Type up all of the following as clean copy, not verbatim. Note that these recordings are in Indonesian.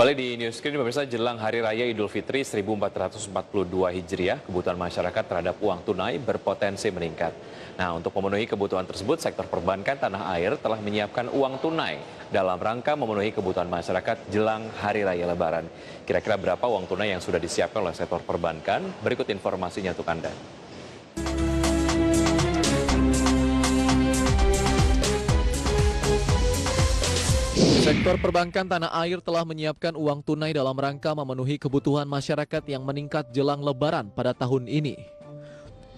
Kembali di News Screen, pemirsa, jelang Hari Raya Idul Fitri 1442 Hijriah, kebutuhan masyarakat terhadap uang tunai berpotensi meningkat. Nah, untuk memenuhi kebutuhan tersebut, sektor perbankan tanah air telah menyiapkan uang tunai dalam rangka memenuhi kebutuhan masyarakat jelang Hari Raya Lebaran. Kira-kira berapa uang tunai yang sudah disiapkan oleh sektor perbankan? Berikut informasinya untuk Anda. Sektor perbankan tanah air telah menyiapkan uang tunai dalam rangka memenuhi kebutuhan masyarakat yang meningkat jelang Lebaran pada tahun ini.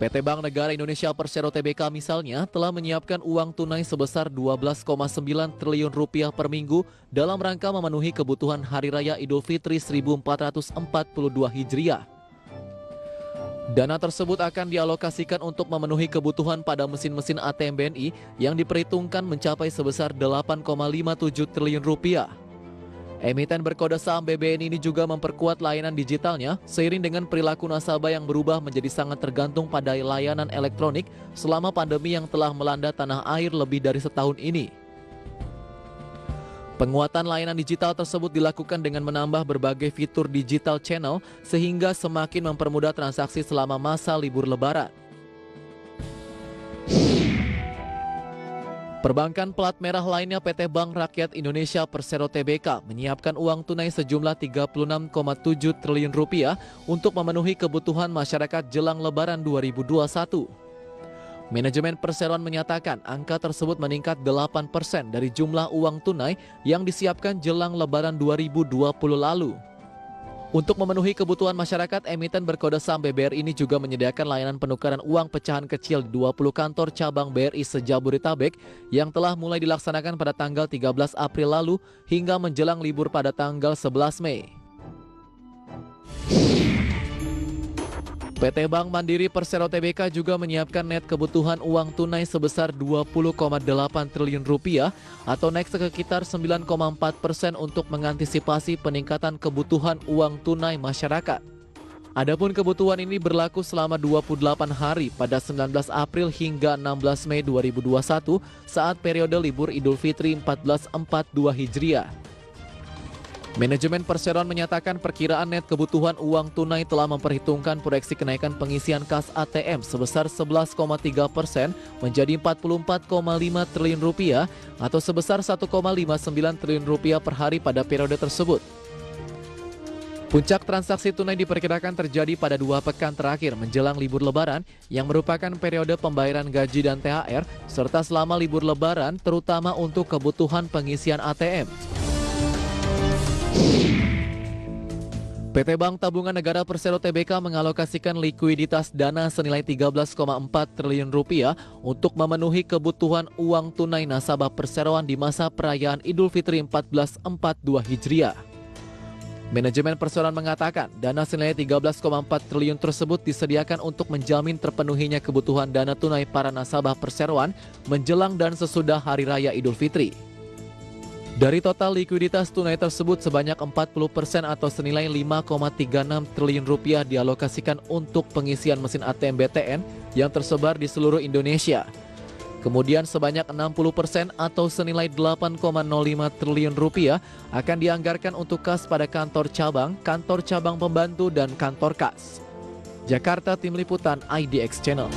PT Bank Negara Indonesia Persero Tbk misalnya telah menyiapkan uang tunai sebesar 12,9 triliun rupiah per minggu dalam rangka memenuhi kebutuhan Hari Raya Idul Fitri 1442 Hijriah. Dana tersebut akan dialokasikan untuk memenuhi kebutuhan pada mesin-mesin ATM BNI yang diperhitungkan mencapai sebesar 8,57 triliun rupiah. Emiten berkode saham BBN ini juga memperkuat layanan digitalnya seiring dengan perilaku nasabah yang berubah menjadi sangat tergantung pada layanan elektronik selama pandemi yang telah melanda tanah air lebih dari setahun ini. Penguatan layanan digital tersebut dilakukan dengan menambah berbagai fitur digital channel sehingga semakin mempermudah transaksi selama masa libur Lebaran. Perbankan plat merah lainnya PT Bank Rakyat Indonesia Persero Tbk menyiapkan uang tunai sejumlah 36,7 triliun rupiah untuk memenuhi kebutuhan masyarakat jelang Lebaran 2021. Manajemen perseroan menyatakan angka tersebut meningkat 8% dari jumlah uang tunai yang disiapkan jelang Lebaran 2020 lalu. Untuk memenuhi kebutuhan masyarakat, emiten berkode saham BBRI ini juga menyediakan layanan penukaran uang pecahan kecil di 20 kantor cabang BRI se-Jabodetabek yang telah mulai dilaksanakan pada tanggal 13 April lalu hingga menjelang libur pada tanggal 11 Mei. PT Bank Mandiri Persero Tbk juga menyiapkan net kebutuhan uang tunai sebesar 20,8 triliun rupiah atau naik sekitar 9,4% untuk mengantisipasi peningkatan kebutuhan uang tunai masyarakat. Adapun kebutuhan ini berlaku selama 28 hari pada 19 April hingga 16 Mei 2021 saat periode libur Idul Fitri 1442 Hijriah. Manajemen perseroan menyatakan perkiraan net kebutuhan uang tunai telah memperhitungkan proyeksi kenaikan pengisian kas ATM sebesar 11,3% menjadi 44,5 triliun rupiah atau sebesar 1,59 triliun rupiah per hari pada periode tersebut. Puncak transaksi tunai diperkirakan terjadi pada 2 pekan terakhir menjelang libur Lebaran yang merupakan periode pembayaran gaji dan THR serta selama libur Lebaran terutama untuk kebutuhan pengisian ATM. PT Bank Tabungan Negara Persero Tbk mengalokasikan likuiditas dana senilai 13,4 triliun rupiah untuk memenuhi kebutuhan uang tunai nasabah perseroan di masa perayaan Idul Fitri 1442 Hijriah. Manajemen perseroan mengatakan dana senilai 13,4 triliun tersebut disediakan untuk menjamin terpenuhinya kebutuhan dana tunai para nasabah perseroan menjelang dan sesudah Hari Raya Idul Fitri. Dari total likuiditas tunai tersebut sebanyak 40% atau senilai 5,36 triliun rupiah dialokasikan untuk pengisian mesin ATM BTN yang tersebar di seluruh Indonesia. Kemudian sebanyak 60% atau senilai 8,05 triliun rupiah akan dianggarkan untuk kas pada kantor cabang pembantu dan kantor kas. Jakarta, Tim Liputan IDX Channel.